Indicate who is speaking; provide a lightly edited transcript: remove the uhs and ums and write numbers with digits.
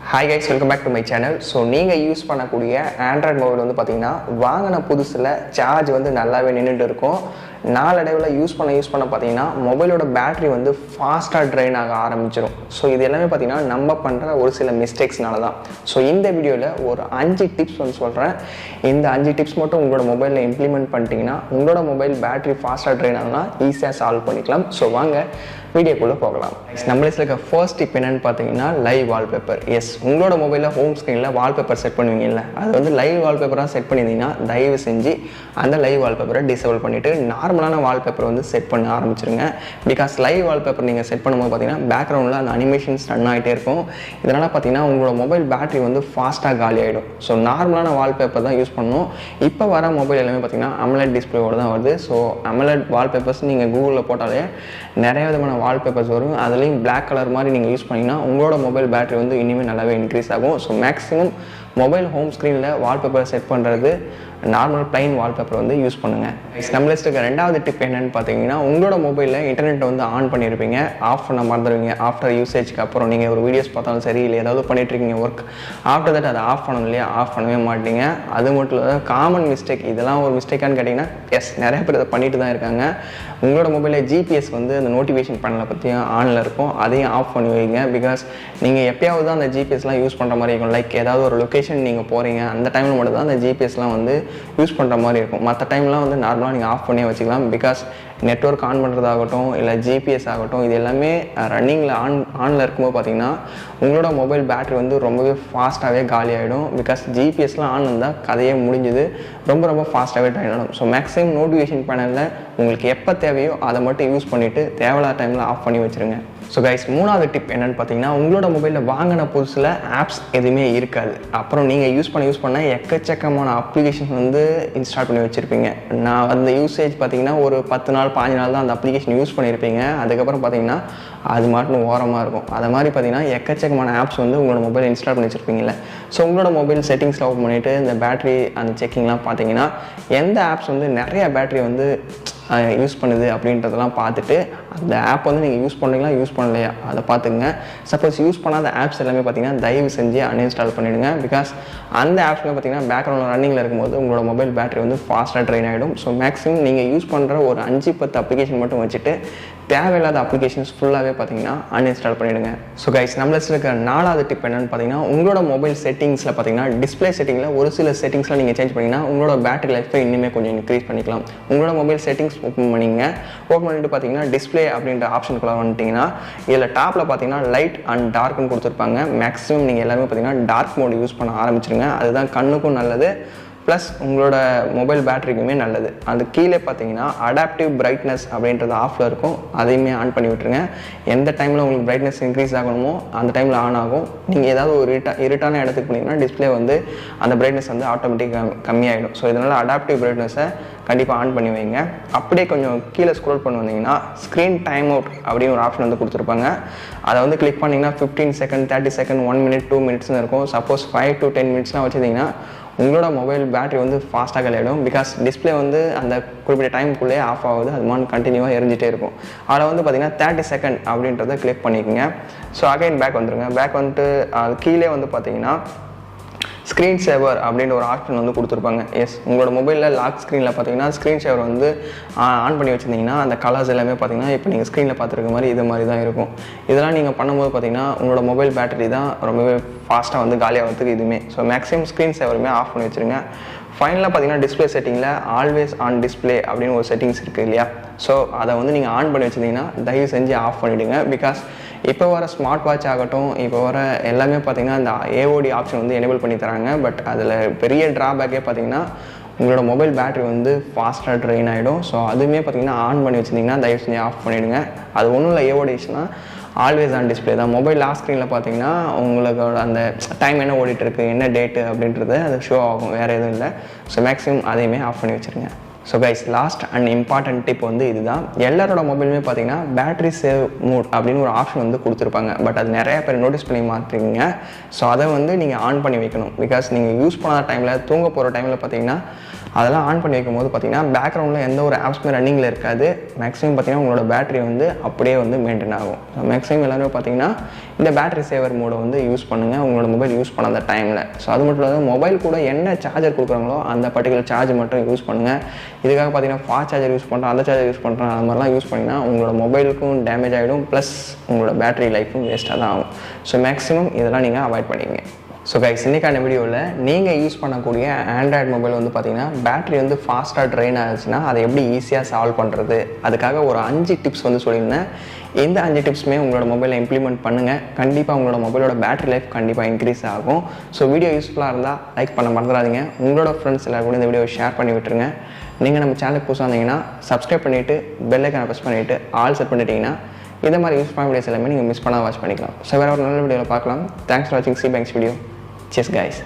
Speaker 1: Hi guys, welcome back to my channel. So நீங்கள் use பண்ணக்கூடிய Android mobile வந்து பார்த்தீங்கன்னா வாங்கின புதுசில் சார்ஜ் வந்து நல்லாவே நின்றுட்டு இருக்கும். நாளடைவில் யூஸ் பண்ண பார்த்தீங்கன்னா மொபைலோட பேட்டரி வந்து ஃபாஸ்ட்டாக ட்ரெயின் ஆக ஆரம்பிச்சிடும். ஸோ இது எல்லாமே பார்த்தீங்கன்னா நம்ம பண்ணுற ஒரு சில மிஸ்டேக்ஸ்னால தான். ஸோ இந்த வீடியோவில் ஒரு 5 டிப்ஸ் வந்து சொல்கிறேன். இந்த 5 டிப்ஸ் மட்டும் உங்களோட மொபைலில் இம்ப்ளிமெண்ட் பண்ணிட்டீங்கன்னா உங்களோட மொபைல் பேட்டரி ஃபாஸ்ட்டாக ட்ரெயின் ஆகுனா ஈஸியாக சால்வ் பண்ணிக்கலாம். ஸோ வாங்க வீடியோக்குள்ளே போகலாம். நம்ம இருக்க ஃபர்ஸ்ட் டிப் என்னென்னு பார்த்தீங்கன்னா லைவ் வால்பேப்பர். எஸ், உங்களோட மொபைலில் ஹோம் ஸ்க்ரீனில் வால்பேப்பர் செட் பண்ணுவீங்கல்ல, அது வந்து லைவ் வால்பேப்பராக செட் பண்ணியிருந்தீங்கன்னா தயவு செஞ்சு அந்த லைவ் வால்பேப்பரை டிசேபிள் பண்ணிவிட்டு நார்மலான வால்பேப்பர் வந்து செட் பண்ண ஆரம்பிச்சிருங்க. பிகாஸ் லைவ் வால்பேப்பர் நீங்கள் செட் பண்ணும்போது பார்த்தீங்கன்னா பேக்ரவுண்டில் அந்த அனிமேஷன்ஸ் ரன் ஆகிட்டே இருக்கும். இதனால் பார்த்தீங்கன்னா உங்களோட மொபைல் பேட்டரி வந்து ஃபாஸ்ட்டாக காலி ஆகிடும். ஸோ நார்மலான வால்பேப்பர் தான் யூஸ் பண்ணணும். இப்போ வர மொபைல் எல்லாமே பார்த்தீங்கன்னா AMOLED டிஸ்பிளேவோடு தான் வருது. ஸோ AMOLED வால்பேப்பர்ஸ் நீங்கள் கூகுளில் போட்டாலே நிறைய விதமான வால்பேப்பர்ஸ் வரும். அதுலேயும் பிளாக் கலர் மாதிரி நீங்கள் யூஸ் பண்ணிங்கன்னா உங்களோட மொபைல் பேட்டரி வந்து இனிமேல் நல்லாவே இன்க்ரீஸ் ஆகும். ஸோ மேக்ஸிமம் மொபைல் ஹோம் ஸ்க்ரீனில் வால்பேப்பர் செட் பண்ணுறது நார்மல் பிளைன் வால்பேப்பர் வந்து யூஸ் பண்ணுங்கள். நம்ம லிஸ்ட்டுக்கு ரெண்டாவது டிப் என்னென்னு பார்த்தீங்கன்னா உங்களோட மொபைலில் இன்டர்நெட் வந்து ஆன் பண்ணியிருப்பீங்க, ஆஃப் பண்ண மறந்துடுவீங்க. ஆஃப்டர் யூசேஜ்க்கு அப்புறம் நீங்கள் ஒரு வீடியோஸ் பார்த்தாலும் சரி, இல்லை ஏதாவது பண்ணிட்டுருக்கீங்க ஒர்க், ஆஃப்டர் தட் அதை ஆஃப் பண்ணணும் இல்லையா, ஆஃப் பண்ணவே மாட்டீங்க. அது மட்டும் இல்லை, காமன் மிஸ்டேக். இதெல்லாம் ஒரு மிஸ்டேக்கானு கேட்டிங்கன்னா எஸ், நிறைய பேர் இதை பண்ணிட்டு தான் இருக்காங்க. உங்களோட மொபைலில் ஜிபிஎஸ் வந்து அந்த நோட்டிஃபிகேஷன் பேனலை பற்றியும் ஆனில் இருக்கும், அதையும் ஆஃப் பண்ணி வைங்க. பிகாஸ் நீங்கள் எப்பயாவது தான் அந்த ஜிபிஎஸ்லாம் யூஸ் பண்ணுற மாதிரி இருக்கும். லைக் ஏதாவது ஒரு லொக்கேஷன் நீங்கள் போகிறீங்க, அந்த டைமில் மட்டும் தான் அந்த ஜிபிஎஸ்லாம் வந்து யூஸ் பண்ணுற மாதிரி இருக்கும். மற்ற டைம்லாம் வந்து நார்மலாக நீங்கள் ஆஃப் பண்ணி வச்சுக்கலாம். பிகாஸ் நெட்வொர்க் ஆன் பண்ணுறதாகட்டும் இல்லை ஜிபிஎஸ் ஆகட்டும், இது எல்லாமே ரன்னிங்கில் ஆனில் இருக்கும்போது பார்த்தீங்கன்னா உங்களோட மொபைல் பேட்டரி வந்து ரொம்பவே ஃபாஸ்ட்டாகவே காலி ஆகிடும். பிகாஸ் ஜிபிஎஸ்லாம் ஆன் இருந்தால் கதையே முடிஞ்சுது, ரொம்ப ஃபாஸ்ட்டாகவே ட்ரைன் ஆகிடும். ஸோ மேக்ஸிமம் நோட்டிஃபிகேஷன் பேனலில் உங்களுக்கு எப்போ தேவையோ அதை மட்டும் யூஸ் பண்ணிவிட்டு தேவையில்லாத டைமில் ஆஃப் பண்ணி வச்சுருங்க. ஸோ கைஸ், மூணாவது டிப் என்னென்னு பார்த்தீங்கன்னா உங்களோட மொபைலில் வாங்கின புதுசில் ஆப்ஸ் எதுவுமே இருக்காது. அப்புறம் நீங்கள் யூஸ் பண்ண எக்கச்சக்கமான அப்ளிகேஷன் வந்து இன்ஸ்டால் பண்ணி வச்சுருப்பீங்க. நான் அந்த யூசேஜ் பார்த்தீங்கன்னா ஒரு 10 நாள் 15 நாள் தான் அந்த அப்ளிகேஷன் யூஸ் பண்ணியிருப்பீங்க. அதுக்கப்புறம் பார்த்தீங்கன்னா அது மாட்டும் ஓரமாக இருக்கும். அது மாதிரி பார்த்தீங்கன்னா எக்கச்சக்கமான ஆப்ஸ் வந்து உங்களோட மொபைல் இன்ஸ்டால் பண்ணி வச்சுருப்பீங்கல்ல. ஸோ உங்களோட மொபைல் செட்டிங்ஸில் ஓப்பன் பண்ணிவிட்டு இந்த பேட்டரி அந்த செக்கிங்லாம் பார்த்தீங்கன்னா எந்த ஆப்ஸ் வந்து நிறைய பேட்டரி வந்து யூஸ் பண்ணுது அப்படின்றதெல்லாம் பார்த்துட்டு அந்த ஆப் வந்து நீங்கள் யூஸ் பண்ணுறீங்களா யூஸ் பண்ணலையா அதை பார்த்துங்க. சப்போஸ் யூஸ் பண்ணாத ஆப்ஸ் எல்லாமே பார்த்தீங்கன்னா தயவு செஞ்சு அன்இன்ஸ்டால் பண்ணிவிடுங்க. பிகாஸ் அந்த ஆப்ஸ்மே பார்த்தீங்கன்னா பேக்ரவுண்டில் ரன்னிங்கில் இருக்கும்போது உங்களோட மொபைல் பேட்டரி வந்து ஃபாஸ்ட்டாக ட்ரெயின் ஆகிடும். ஸோ மேக்ஸிமம் நீங்கள் யூஸ் பண்ணுற ஒரு 5-10 அப்ளிகேஷன் மட்டும் வச்சுட்டு தேவையில்லாத அப்ளிகேஷன்ஸ் ஃபுல்லாகவே பார்த்தீங்கன்னா அன்இன்ஸ்டால் பண்ணிவிடுங்க. ஸோ கைஸ், நம்ம இருக்கிற 4வது டிப் என்னென்னு பார்த்தீங்கன்னா உங்களோட மொபைல் செட்டிங்ஸில் பார்த்தீங்கன்னா டிஸ்பிளே செட்டிங்கில் ஒரு சில செட்டிங்ஸ்லாம் நீங்கள் சேஞ்ச் பண்ணிங்கன்னா உங்களோட பேட்டரி லைஃப்பை இன்னுமே கொஞ்சம் இன்க்ரீஸ் பண்ணிக்கலாம். உங்களோட மொபைல் செட்டிங்ஸ் ஓப்பன் பண்ணிட்டு பார்த்தீங்கன்னா டிஸ்பிளே அப்படின்ற ஆப்ஷனுக்குள்ள வந்துட்டிங்கன்னா இதில் டாப்பில் பார்த்தீங்கன்னா லைட் அண்ட் டார்க்னு கொடுத்துருப்பாங்க. மேக்ஸிமம் நீங்கள் எல்லாமே பார்த்தீங்கன்னா டார்க் மோட் யூஸ் பண்ண ஆரம்பிச்சிருங்க. அதுதான் கண்ணுக்கும் நல்லது, ப்ளஸ் உங்களோட மொபைல் பேட்டரிக்குமே நல்லது. அது கீழே பார்த்தீங்கன்னா அடாப்டிவ் பிரைட்னஸ் அப்படின்றது ஆஃபில் இருக்கும், அதையுமே ஆன் பண்ணி விட்டுருங்க. எந்த டைமில் உங்களுக்கு பிரைட்னஸ் இன்க்ரீஸ் ஆகணுமோ அந்த டைமில் ஆன் ஆகும். நீங்கள் ஏதாவது ஒரு இருட்டான இடத்துக்கு போனீங்கன்னா டிஸ்பிளே வந்து அந்த பிரைட்னஸ் வந்து ஆட்டோமேட்டிக்காக கம்மியாகிடும். ஸோ இதனால் அடாப்டிவ் பிரைட்னஸை கண்டிப்பாக ஆன் பண்ணி வைங்க. அப்படியே கொஞ்சம் கீழே ஸ்க்ரோல் பண்ணி வந்தீங்கன்னா ஸ்க்ரீன் டைம் அவுட் அப்படின்னு ஒரு ஆப்ஷன் வந்து கொடுத்துருப்பாங்க. அதை வந்து கிளிக் பண்ணிங்கன்னா 15 செகண்ட் 30 செகண்ட் 1 மினிட் 2 மினிட்ஸ்னு இருக்கும். சப்போஸ் 5 to 10 மினிட்ஸ்லாம் வச்சுருந்தீங்கன்னா உங்களோட மொபைல் பேட்டரி வந்து ஃபாஸ்ட்டாக கலையிடும். பிகாஸ் டிஸ்பிளே வந்து அந்த குறிப்பிட்ட டைமுக்குள்ளேயே ஆஃப் ஆகுது, அது மாதிரி கண்டினியூவாக எரிஞ்சிட்டே இருக்கும். அதில் வந்து பார்த்தீங்கன்னா 30 செகண்ட் அப்படின்றத கிளிக் பண்ணிக்கோங்க. ஸோ அகைன் பேக் வந்துடுங்க. பேக் வந்துட்டு அது கீழே வந்து பார்த்தீங்கன்னா ஸ்க்ரீன் சேவர் அப்படின்ற ஒரு ஆப்ஷன் வந்து கொடுத்துருப்பாங்க. எஸ், உங்களோட மொபைலில் லாக் ஸ்க்ரீனில் பார்த்தீங்கன்னா ஸ்க்ரீன் சேவர் வந்து ஆன் பண்ணி வச்சுருந்தீங்கன்னா அந்த கலர்ஸ் எல்லாமே பார்த்தீங்கன்னா இப்போ நீங்கள் ஸ்க்ரீனில் பார்த்துருக்க மாதிரி இது மாதிரி தான் இருக்கும். இதெல்லாம் நீங்கள் பண்ணும்போது பார்த்தீங்கன்னா உங்களோட மொபைல் பேட்டரி தான் ரொம்பவே ஃபாஸ்ட்டாக வந்து காலியாகிறதுக்கு இதுவுமே. ஸோ மேக்ஸிமம் ஸ்க்ரீன் சேவருமே ஆஃப் பண்ணி வச்சுருங்க. ஃபைனலாக பார்த்தீங்கன்னா டிஸ்பிளே செட்டிங்கில் ஆல்வேஸ் ஆன் டிஸ்பிளே அப்படின்னு ஒரு செட்டிங்ஸ் இருக்குது இல்லையா. ஸோ அதை வந்து நீங்கள் ஆன் பண்ணி வச்சுருந்தீங்கன்னா தயவு செஞ்சு ஆஃப் பண்ணிவிடுங்க. பிகாஸ் இப்போ வர ஸ்மார்ட் வாட்ச் ஆகட்டும், இப்போ வர எல்லாமே பார்த்தீங்கன்னா இந்த AOD ஆப்ஷன் வந்து எனேபிள் பண்ணி தராங்க. பட் அதில் பெரிய ட்ராபேக்கே பார்த்தீங்கன்னா உங்களோட மொபைல் பேட்டரி வந்து ஃபாஸ்ட்டாக ட்ரெயின் ஆகிடும். ஸோ அதுவுமே பார்த்தீங்கன்னா ஆன் பண்ணி வச்சுருந்தீங்கன்னா தயவு செஞ்சு ஆஃப் பண்ணிவிடுங்க. அது ஒன்றும் இல்லை, AODனா ஆல்வேஸ் ஆன் டிஸ்பிளே தான். மொபைல் லாஸ்ட் ஸ்க்ரீனில் பார்த்தீங்கன்னா உங்களோட அந்த டைம் என்ன ஓடிட்டு இருக்கு, என்ன டேட்டு அப்படின்றது அது ஷோ ஆகும், வேறு எதுவும் இல்லை. ஸோ மேக்ஸிமம் அதையுமே ஆஃப் பண்ணி வச்சுருங்க. So guys last and important tip வந்து இதுதான். எல்லாரோட மொபைலுமே பார்த்தீங்கன்னா பேட்டரி சேவ் மோட் அப்படின்னு ஒரு ஆப்ஷன் வந்து கொடுத்துருப்பாங்க. பட் அது நிறைய பேர் நோட்டீஸ் பண்ணி மாற்றிருக்கீங்க. ஸோ அதை வந்து நீங்கள் ஆன் பண்ணி வைக்கணும். பிகாஸ் நீங்கள் யூஸ் பண்ணாத டைமில், தூங்க போகிற டைமில் பார்த்தீங்கன்னா அதெல்லாம் ஆன் பண்ணி வைக்கும்போது பார்த்தீங்கன்னா பேக்ரவுண்டில் எந்த ஒரு ஆப்ஸுமே ரன்னிங்கில் இருக்காது. மேக்ஸிமம் பார்த்தீங்கன்னா உங்களோட பேட்டரி வந்து அப்படியே வந்து மெயின்டைன் ஆகும். ஸோ மேக்ஸிமம் எல்லாருமே பார்த்தீங்கன்னா இந்த பேட்டரி சேவர் மோடை வந்து யூஸ் பண்ணுங்கள் உங்களோட மொபைல் யூஸ் பண்ண அந்த டைமில். ஸோ அது மட்டும் இல்லாமல் மொபைல் கூட என்ன சார்ஜர் கொடுக்குறாங்களோ அந்த பர்டிகுலர் சார்ஜ் மட்டும் யூஸ் பண்ணுங்கள். இதுக்காக பார்த்தீங்கன்னா ஃபாஸ்ட் சார்ஜர் யூஸ் பண்ணுறோம், அந்த சார்ஜர் யூஸ் பண்ணுறோம், அந்த மாதிரிலாம் யூஸ் பண்ணிங்கன்னா உங்களோட மொபைலுக்கும் டேமேஜ் ஆகிடும், ப்ளஸ் உங்களோட பேட்டரி லைஃப்பும் வேஸ்ட்டாக தான் ஆகும். ஸோ மேக்ஸிமம் இதெல்லாம் நீங்கள் அவாய்ட் பண்ணிக்கங்க. ஸோ கைஸ் இன்றைக்கான வீடியோவில் நீங்கள் யூஸ் பண்ணக்கூடிய ஆண்ட்ராய்டு மொபைல் வந்து பார்த்தீங்கன்னா பேட்டரி வந்து ஃபாஸ்ட்டாக ட்ரெயின் ஆச்சுன்னா அதை எப்படி ஈஸியாக சால்வ் பண்ணுறது, அதுக்காக ஒரு 5 டிப்ஸ் வந்து சொல்லியிருந்தேன். இந்த 5 டிப்ஸுமே உங்களோட மொபைலில் இம்ப்ளிமெண்ட் பண்ணுங்கள். கண்டிப்பாக உங்களோட மொபைலோட பேட்டரி லைஃப் கண்டிப்பாக இன்க்ரீஸ் ஆகும். ஸோ வீடியோ யூஸ்ஃபுல்லாக இருந்தால் லைக் பண்ண மறந்துடாதீங்க. உங்களோட ஃப்ரெண்ட்ஸ் எல்லாரும் கூட இந்த வீடியோ ஷேர் பண்ணி விட்டுருங்க. நீங்கள் நம்ம சேனலுக்கு புதுசாக வந்தீங்கன்னா சப்ஸ்கிரைப் பண்ணிவிட்டு பெல் ஐக்கானை ப்ரெஸ் பண்ணிவிட்டு ஆல் செட் பண்ணிட்டீங்கன்னா இந்த மாதிரி யூஸ்ஃபுல்லான வீடியோஸ் எல்லாமே நீங்கள் மிஸ் பண்ணால் வாட்ச் பண்ணிக்கலாம். ஸோ வேறு ஒரு நல்ல வீடியோவில் பார்க்கலாம். தேங்க்ஸ் ஃபார் வாட்சிங் C banks video. Cheers guys.